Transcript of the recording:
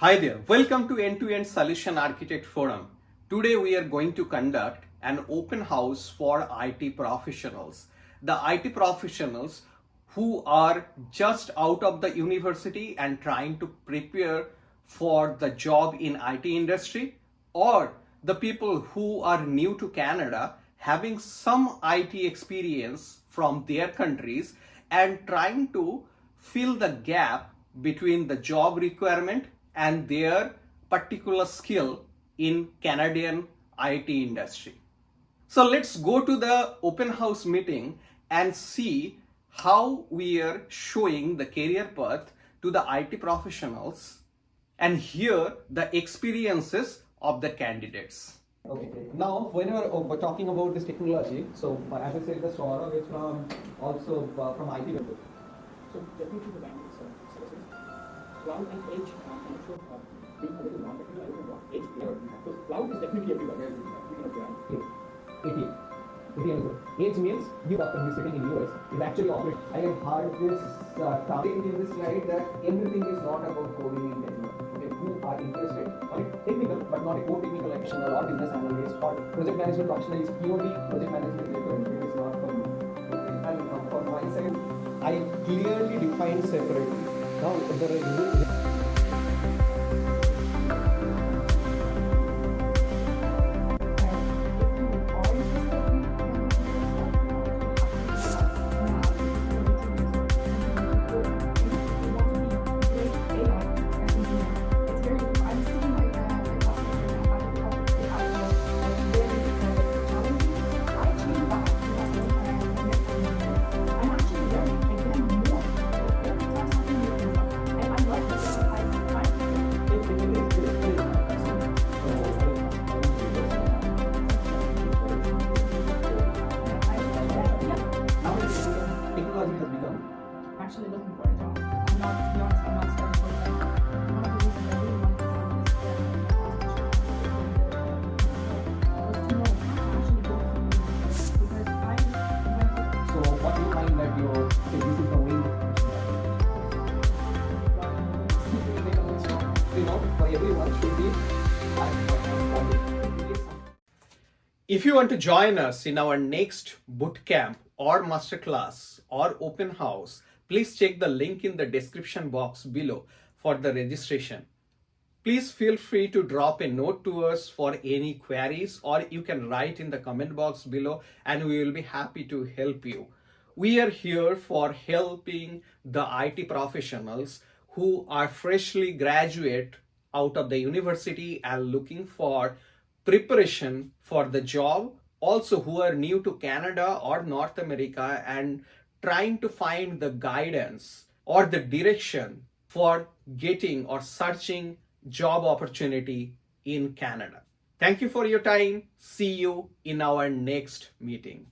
Hi there, welcome to End-to-End Solution Architect Forum. Today we are going to conduct an open house for IT professionals. The IT professionals who are just out of the university and trying to prepare for the job in IT industry, or the people who are new to Canada having some IT experience from their countries and trying to fill the gap between the job requirement and their particular skill in Canadian IT industry. So let's go to the open house meeting and see how we are showing the career path to the IT professionals and hear the experiences of the candidates. Okay. Now, whenever we're talking about this technology, so as I said, the Saurabh is from also from IT. So definitely the language services. Cloud and edge, I'm sure being a little non-technical, I don't know what edge there. So cloud is definitely everywhere. Edge means you are sitting in US is actually operating. I have heard this topic in this slide that everything is not about coding in technology. Okay, who are interested or technical but not a core technical functional or business analyst or project management functional is purely project management related. It is not for me. Okay. And for myself, I clearly define separately. Now there are Actually looking for a job. I'm not, to be honest, I'm not starting for a job. One of the reasons I really wanted to come is was to know how to actually go through because I went so what do you find that your say this is the way for everyone should be If you want to join us in our next bootcamp or masterclass or open house, please check the link in the description box below for the registration. Please feel free to drop a note to us for any queries, or you can write in the comment box below and we will be happy to help you. We are here for helping the IT professionals who are freshly graduate out of the university and looking for preparation for the job, also who are new to Canada or North America and trying to find the guidance or the direction for getting or searching job opportunity in Canada. Thank you for your time. See you in our next meeting.